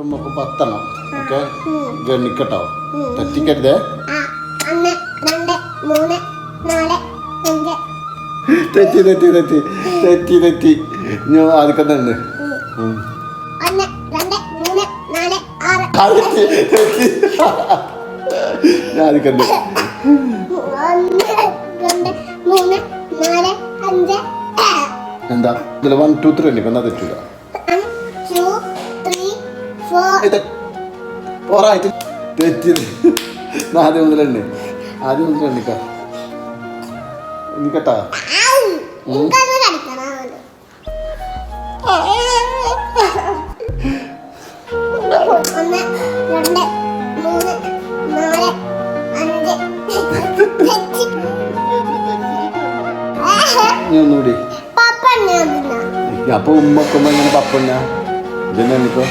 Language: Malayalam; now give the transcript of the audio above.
നമുക്ക് 10 എണ്ണം ഓക്കെ ഗണിക്കട്ടോ തെറ്റിക്കരുതേ. തെറ്റി തെറ്റി തെറ്റി തെറ്റി തെറ്റി ഞാൻ ആദ്യം തന്നെ ഞാൻ ആദ്യം എന്താ ഇതിൽ 1 2 3 എണ്ണിക്കും എന്നാ തെറ്റില്ല. തെറ്റി ആദ്യം മുതൽ എണ്ണ ആദ്യം മുതൽ എണ്ണിക്ക എണ്ണിക്കട്ടാ. ഒന്നുകൂടി അപ്പൊ ഉമ്മക്കുമ്പോ ഇങ്ങനെ പപ്പണ്ണ ഇതെന്നെ എണ്ണിക്കോ.